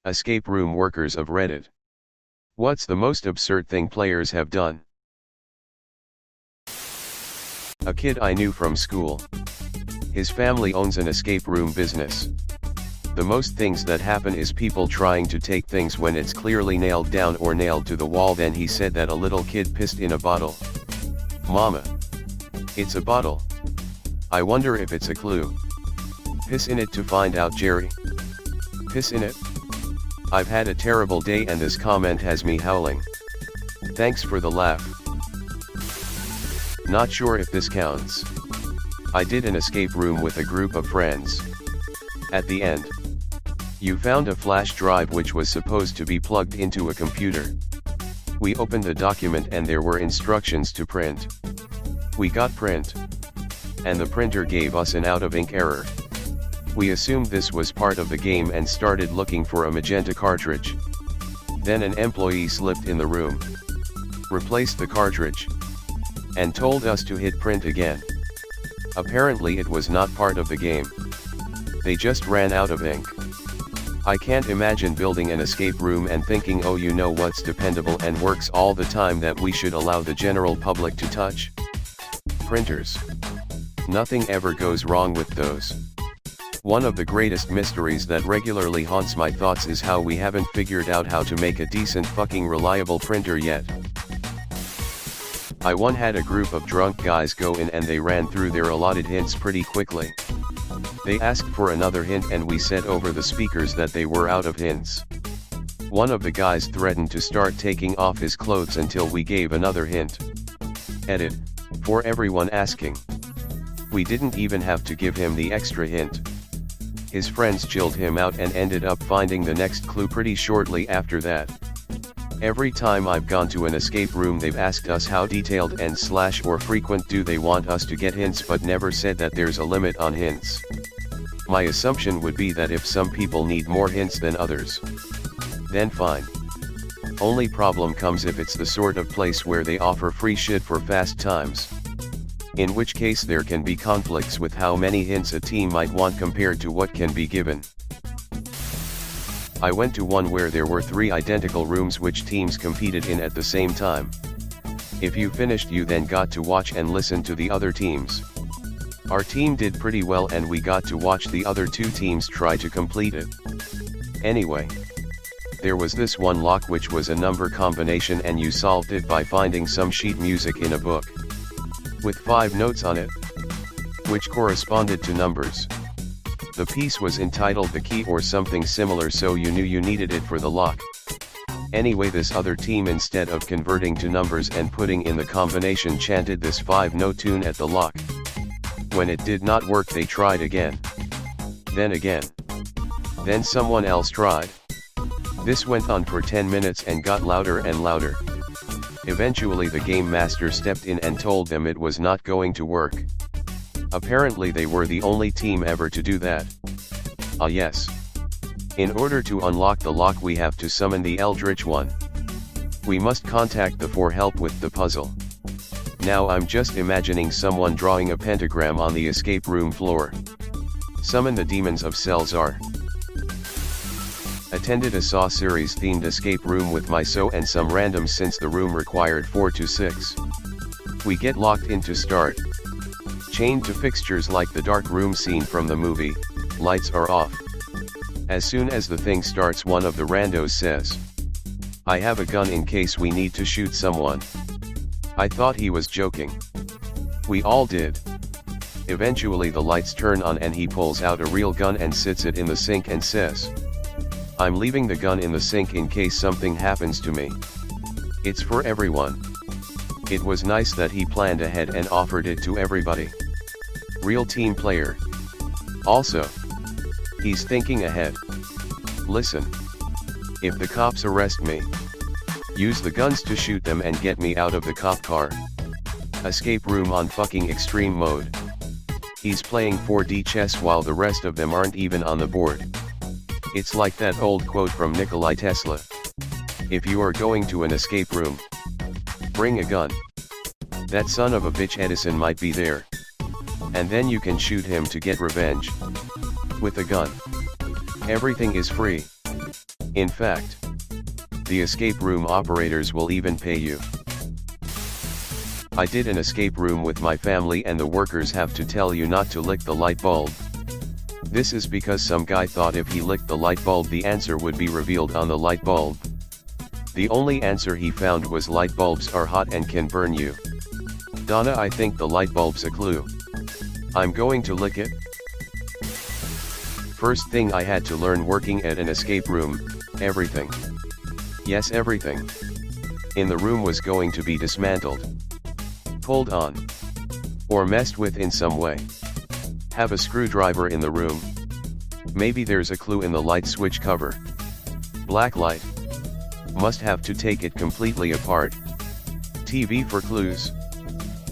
Escape room workers of Reddit. What's the most absurd thing players have done? A kid I knew from school. His family owns an escape room business. The most things that happen is people trying to take things when it's clearly nailed down or nailed to the wall. Then he said that a little kid pissed in a bottle. Mama. It's a bottle. I wonder if it's a clue. Piss in it to find out, Jerry. Piss in it? I've had a terrible day and this comment has me howling. Thanks for the laugh. Not sure if this counts. I did an escape room with a group of friends. At the end, you found a flash drive which was supposed to be plugged into a computer. We opened the document and there were instructions to print. We got print. And the printer gave us an out of ink error. We assumed this was part of the game and started looking for a magenta cartridge. Then an employee slipped in the room, replaced the cartridge, and told us to hit print again. Apparently it was not part of the game. They just ran out of ink. I can't imagine building an escape room and thinking, oh, you know what's dependable and works all the time that we should allow the general public to touch? Printers. Nothing ever goes wrong with those. One of the greatest mysteries that regularly haunts my thoughts is how we haven't figured out how to make a decent fucking reliable printer yet. I once had a group of drunk guys go in and they ran through their allotted hints pretty quickly. They asked for another hint and we said over the speakers that they were out of hints. One of the guys threatened to start taking off his clothes until we gave another hint. Edit, for everyone asking. We didn't even have to give him the extra hint. His friends chilled him out and ended up finding the next clue pretty shortly after that. Every time I've gone to an escape room they've asked us how detailed and / or frequent do they want us to get hints, but never said that there's a limit on hints. My assumption would be that if some people need more hints than others, then fine. Only problem comes if it's the sort of place where they offer free shit for fast times. In which case there can be conflicts with how many hints a team might want compared to what can be given. I went to one where there were 3 identical rooms which teams competed in at the same time. If you finished you then got to watch and listen to the other teams. Our team did pretty well and we got to watch the other 2 teams try to complete it. Anyway, there was this one lock which was a number combination and you solved it by finding some sheet music in a book with 5 notes on it, which corresponded to numbers. The piece was entitled The Key or something similar, so you knew you needed it for the lock. Anyway, this other team, instead of converting to numbers and putting in the combination, chanted this 5-note tune at the lock. When it did not work they tried again. Then again. Then someone else tried. This went on for 10 minutes and got louder and louder. Eventually the game master stepped in and told them it was not going to work. Apparently they were the only team ever to do that. Ah yes. In order to unlock the lock we have to summon the Eldritch One. We must contact the for help with the puzzle. Now I'm just imagining someone drawing a pentagram on the escape room floor. Summon the demons of Selzar. Attended a Saw series themed escape room with my so and some randoms since the room required 4 to 6. We get locked in to start. Chained to fixtures like the dark room scene from the movie, lights are off. As soon as the thing starts one of the randos says, I have a gun in case we need to shoot someone. I thought he was joking. We all did. Eventually the lights turn on and he pulls out a real gun and sits it in the sink and says, I'm leaving the gun in the sink in case something happens to me. It's for everyone. It was nice that he planned ahead and offered it to everybody. Real team player. Also, he's thinking ahead. Listen. If the cops arrest me, use the guns to shoot them and get me out of the cop car. Escape room on fucking extreme mode. He's playing 4D chess while the rest of them aren't even on the board. It's like that old quote from Nikola Tesla. If you are going to an escape room, bring a gun. That son of a bitch Edison might be there. And then you can shoot him to get revenge. With a gun. Everything is free. In fact, the escape room operators will even pay you. I did an escape room with my family and the workers have to tell you not to lick the light bulb. This is because some guy thought if he licked the light bulb the answer would be revealed on the light bulb. The only answer he found was light bulbs are hot and can burn you. Donna, I think the light bulb's a clue. I'm going to lick it. First thing I had to learn working at an escape room, everything. Yes, everything in the room was going to be dismantled, pulled on, or messed with in some way. Have a screwdriver in the room. Maybe there's a clue in the light switch cover. Black light. Must have to take it completely apart. TV for clues.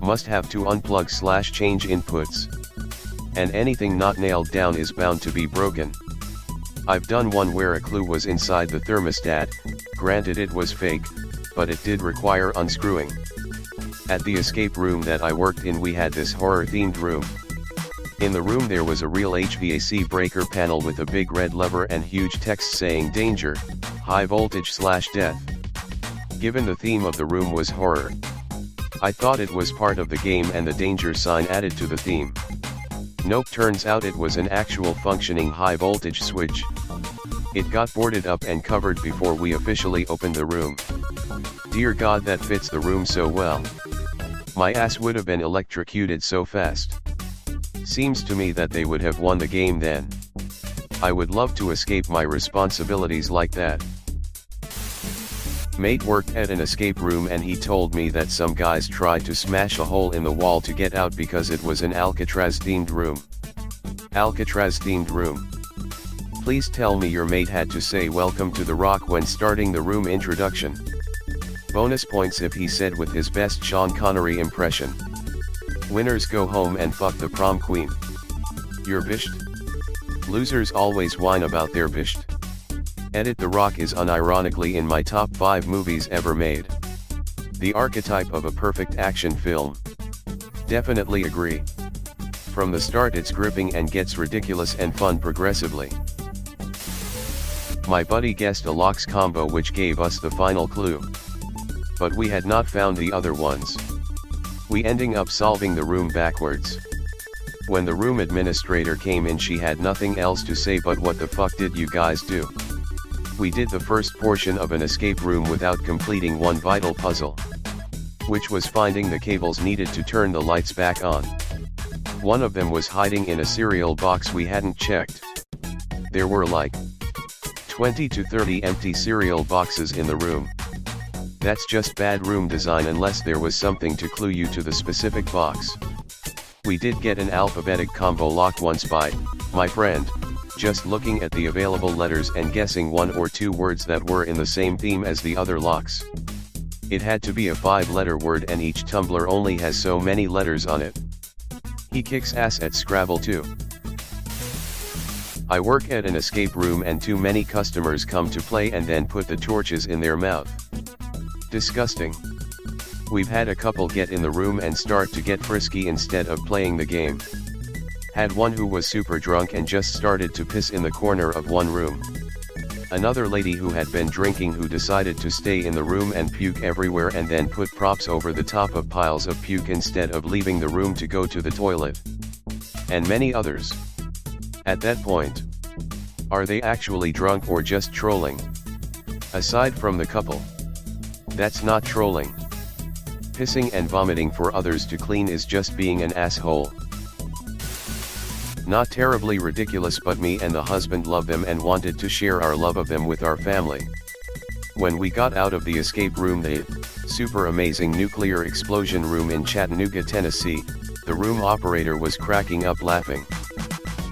Must have to unplug/change inputs. And anything not nailed down is bound to be broken. I've done one where a clue was inside the thermostat, granted it was fake, but it did require unscrewing. At the escape room that I worked in we had this horror-themed room. In the room there was a real HVAC breaker panel with a big red lever and huge text saying danger, high voltage/death. Given the theme of the room was horror, I thought it was part of the game and the danger sign added to the theme. Nope, turns out it was an actual functioning high voltage switch. It got boarded up and covered before we officially opened the room. Dear God, that fits the room so well. My ass would have been electrocuted so fast. Seems to me that they would have won the game then. I would love to escape my responsibilities like that. Mate worked at an escape room and he told me that some guys tried to smash a hole in the wall to get out because it was an Alcatraz-themed room. Alcatraz-themed room. Please tell me your mate had to say welcome to the Rock when starting the room introduction. Bonus points if he said with his best Sean Connery impression. Winners go home and fuck the prom queen. You're bished? Losers always whine about their bished. Edit. The Rock is unironically in my top 5 movies ever made. The archetype of a perfect action film. Definitely agree. From the start it's gripping and gets ridiculous and fun progressively. My buddy guessed a locks combo which gave us the final clue. But we had not found the other ones. We ending up solving the room backwards. When the room administrator came in she had nothing else to say but what the fuck did you guys do? We did the first portion of an escape room without completing one vital puzzle, which was finding the cables needed to turn the lights back on. One of them was hiding in a cereal box we hadn't checked. There were like 20 to 30 empty cereal boxes in the room. That's just bad room design unless there was something to clue you to the specific box. We did get an alphabetic combo lock once by my friend, just looking at the available letters and guessing 1 or 2 words that were in the same theme as the other locks. It had to be a 5-letter word and each tumbler only has so many letters on it. He kicks ass at Scrabble too. I work at an escape room and too many customers come to play and then put the torches in their mouth. Disgusting. We've had a couple get in the room and start to get frisky instead of playing the game. Had one who was super drunk and just started to piss in the corner of one room. Another lady who had been drinking who decided to stay in the room and puke everywhere and then put props over the top of piles of puke instead of leaving the room to go to the toilet. And many others. At that point, are they actually drunk or just trolling? Aside from the couple, that's not trolling. Pissing and vomiting for others to clean is just being an asshole. Not terribly ridiculous, but me and the husband love them and wanted to share our love of them with our family. When we got out of the escape room, the super amazing nuclear explosion room in Chattanooga, Tennessee, the room operator was cracking up laughing.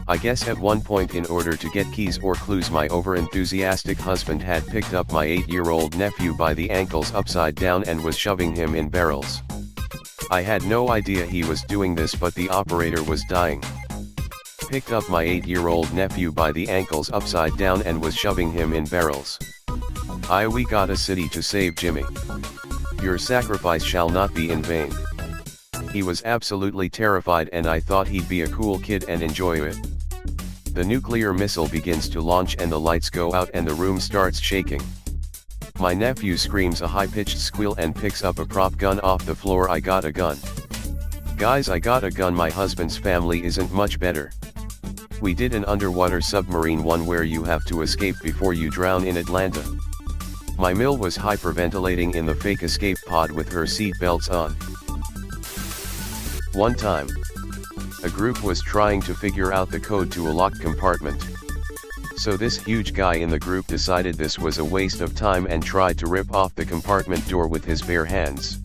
I guess at one point in order to get keys or clues my over-enthusiastic husband had picked up my 8-year-old nephew by the ankles upside down and was shoving him in barrels. I had no idea he was doing this, but the operator was dying. Picked up my 8-year-old nephew by the ankles upside down and was shoving him in barrels. We got a city to save Jimmy. Your sacrifice shall not be in vain. He was absolutely terrified and I thought he'd be a cool kid and enjoy it. The nuclear missile begins to launch and the lights go out and the room starts shaking. My nephew screams a high-pitched squeal and picks up a prop gun off the floor. I got a gun. Guys, I got a gun. My husband's family isn't much better. We did an underwater submarine one where you have to escape before you drown in Atlanta. My Mill was hyperventilating in the fake escape pod with her seat belts on. One time, a group was trying to figure out the code to a locked compartment. So this huge guy in the group decided this was a waste of time and tried to rip off the compartment door with his bare hands.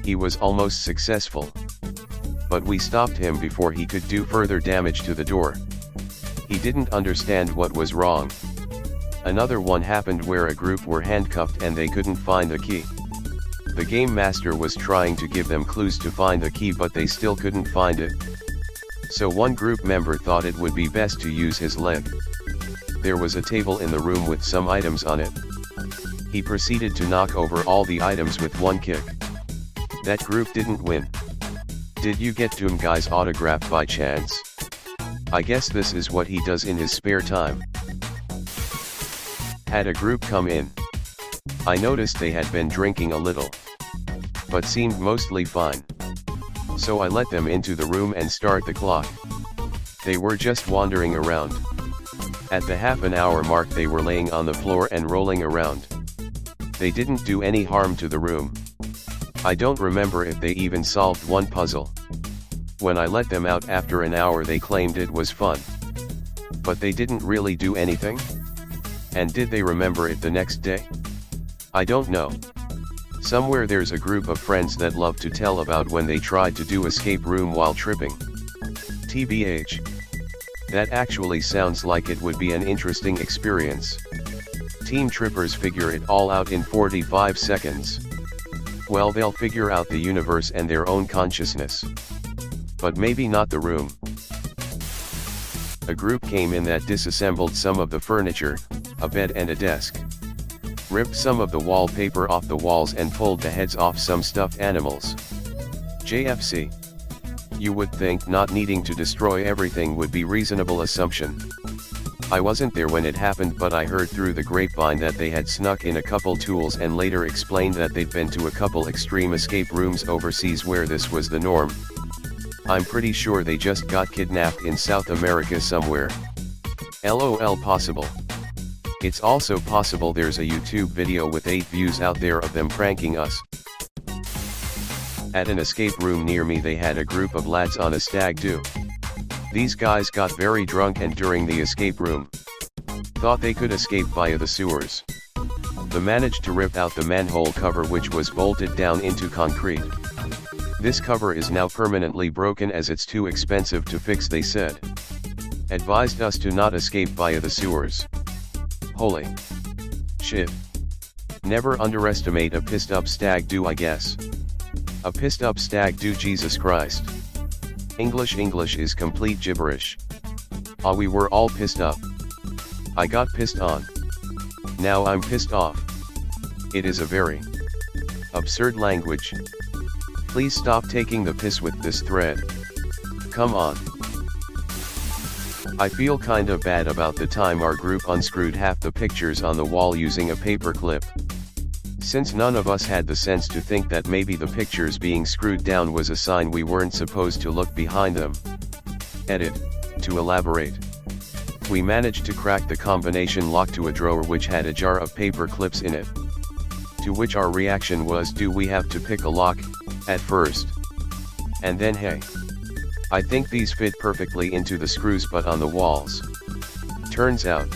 He was almost successful. But we stopped him before he could do further damage to the door. He didn't understand what was wrong. Another one happened where a group were handcuffed and they couldn't find the key. The game master was trying to give them clues to find the key, but they still couldn't find it. So one group member thought it would be best to use his leg. There was a table in the room with some items on it. He proceeded to knock over all the items with one kick. That group didn't win. Did you get Doom Guy's autograph by chance? I guess this is what he does in his spare time. Had a group come in. I noticed they had been drinking a little, but seemed mostly fine. So I let them into the room and start the clock. They were just wandering around. At the half-an-hour mark they were laying on the floor and rolling around. They didn't do any harm to the room. I don't remember if they even solved one puzzle. When I let them out after an hour they claimed it was fun. But they didn't really do anything? And did they remember it the next day? I don't know. Somewhere there's a group of friends that love to tell about when they tried to do escape room while tripping. TBH. That actually sounds like it would be an interesting experience. Team trippers figure it all out in 45 seconds. Well, they'll figure out the universe and their own consciousness. But maybe not the room. A group came in that disassembled some of the furniture, a bed and a desk. Ripped some of the wallpaper off the walls and pulled the heads off some stuffed animals. JFC. You would think not needing to destroy everything would be reasonable assumption. I wasn't there when it happened, but I heard through the grapevine that they had snuck in a couple tools and later explained that they'd been to a couple extreme escape rooms overseas where this was the norm. I'm pretty sure they just got kidnapped in South America somewhere. LOL possible. It's also possible there's a YouTube video with 8 views out there of them pranking us. At an escape room near me they had a group of lads on a stag do. These guys got very drunk and during the escape room thought they could escape via the sewers. They managed to rip out the manhole cover which was bolted down into concrete. This cover is now permanently broken as it's too expensive to fix, they said. Advised us to not escape via the sewers. Holy shit. Never underestimate a pissed up stag do, I guess. A pissed up stag do, Jesus Christ. English is complete gibberish. Ah, we were all pissed up. I got pissed on. Now I'm pissed off. It is a very absurd language. Please stop taking the piss with this thread. Come on. I feel kinda bad about the time our group unscrewed half the pictures on the wall using a paper clip. Since none of us had the sense to think that maybe the pictures being screwed down was a sign we weren't supposed to look behind them. Edit. To elaborate. We managed to crack the combination lock to a drawer which had a jar of paper clips in it. To which our reaction was, do we have to pick a lock, at first? And then hey. I think these fit perfectly into the screws but on the walls. Turns out,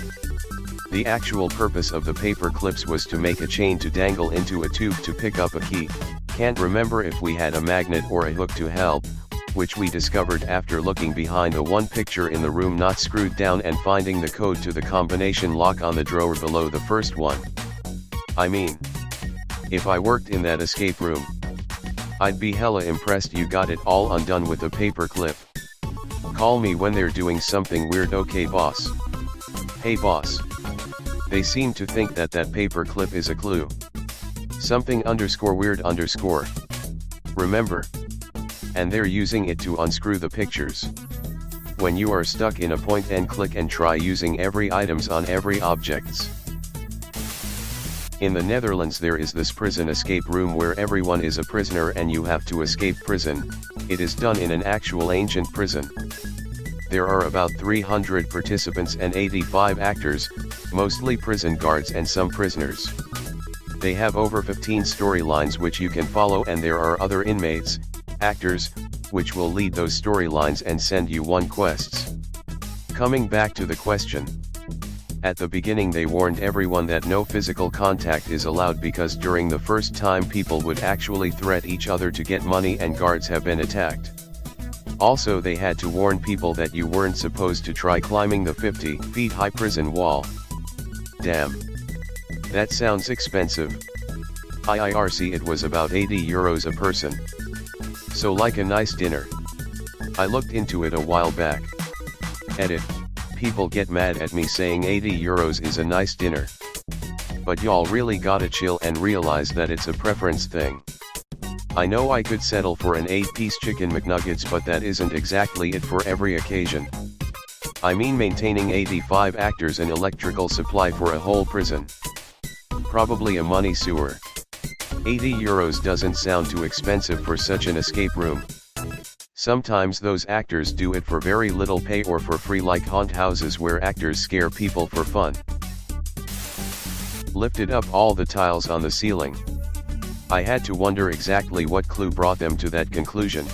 the actual purpose of the paper clips was to make a chain to dangle into a tube to pick up a key. Can't remember if we had a magnet or a hook to help, which we discovered after looking behind the one picture in the room not screwed down and finding the code to the combination lock on the drawer below the first one. I mean, if I worked in that escape room, I'd be hella impressed you got it all undone with a paper clip. Call me when they're doing something weird, okay boss? Hey boss. They seem to think that that paper clip is a clue. Something _weird _. Remember? And they're using it to unscrew the pictures. when you are stuck in a point and click and try using every items on every objects. In the Netherlands there is this prison escape room where everyone is a prisoner and you have to escape prison. It is done in an actual ancient prison. There are about 300 participants and 85 actors, mostly prison guards and some prisoners. They have over 15 storylines which you can follow, and there are other inmates, actors, which will lead those storylines and send you one quests. Coming back to the question. At the beginning they warned everyone that no physical contact is allowed because during the first time people would actually threat each other to get money and guards have been attacked. Also they had to warn people that you weren't supposed to try climbing the 50 feet high prison wall. Damn. That sounds expensive. IRC it was about €80 a person. So like a nice dinner. I looked into it a while back. Edit. People get mad at me saying €80 is a nice dinner. But y'all really gotta chill and realize that it's a preference thing. I know I could settle for an 8-piece chicken McNuggets, but that isn't exactly it for every occasion. I mean maintaining 85 actors and electrical supply for a whole prison. Probably a money sewer. €80 doesn't sound too expensive for such an escape room. Sometimes those actors do it for very little pay or for free, like haunt houses where actors scare people for fun. Lifted up all the tiles on the ceiling. I had to wonder exactly what clue brought them to that conclusion.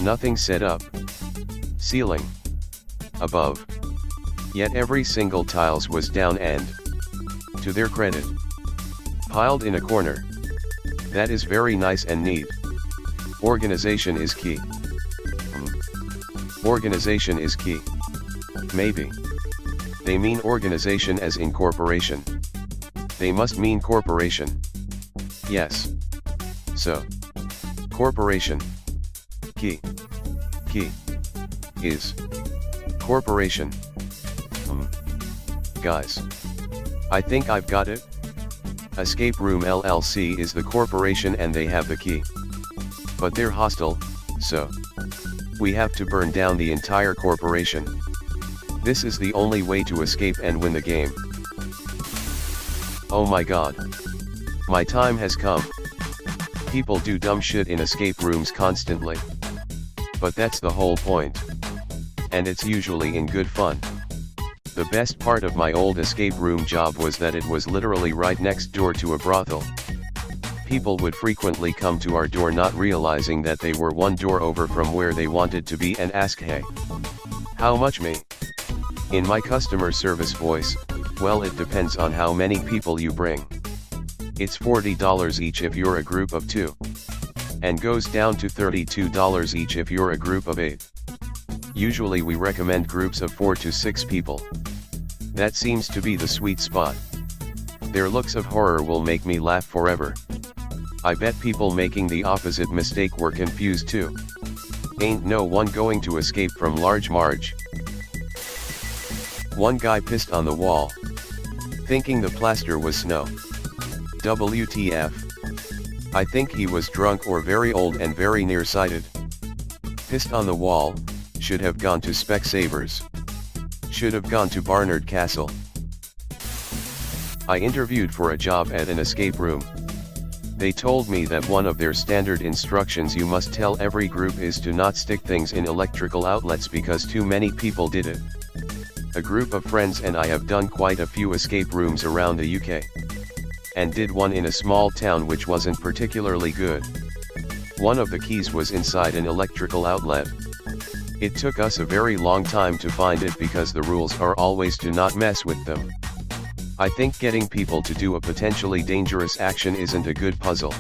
Nothing set up. Ceiling. Above. Yet every single tiles was down and, to their credit, piled in a corner. That is very nice and neat. Organization is key. Organization is key. Maybe. They mean organization as in corporation. They must mean corporation. Yes. So. Corporation. Key. Key. Is. Corporation. Guys. I think I've got it. Escape Room LLC is the corporation and they have the key. But they're hostile, so we have to burn down the entire corporation. This is the only way to escape and win the game. Oh my god. My time has come. People do dumb shit in escape rooms constantly. But that's the whole point. And it's usually in good fun. The best part of my old escape room job was that it was literally right next door to a brothel. People would frequently come to our door not realizing that they were one door over from where they wanted to be and ask, "Hey, how much me?" In my customer service voice, "Well, it depends on how many people you bring. It's $40 each if you're a group of 2. And goes down to $32 each if you're a group of 8. Usually we recommend groups of 4 to 6 people. That seems to be the sweet spot. Their looks of horror will make me laugh forever. I bet people making the opposite mistake were confused too. Ain't no one going to escape from Large Marge." One guy pissed on the wall, thinking the plaster was snow. WTF. I think he was drunk or very old and very nearsighted. Pissed on the wall, should have gone to Specsavers. Should have gone to Barnard Castle. I interviewed for a job at an escape room. They told me that one of their standard instructions you must tell every group is to not stick things in electrical outlets because too many people did it. A group of friends and I have done quite a few escape rooms around the UK. And did one in a small town which wasn't particularly good. One of the keys was inside an electrical outlet. It took us a very long time to find it because the rules are always to not mess with them. I think getting people to do a potentially dangerous action isn't a good puzzle.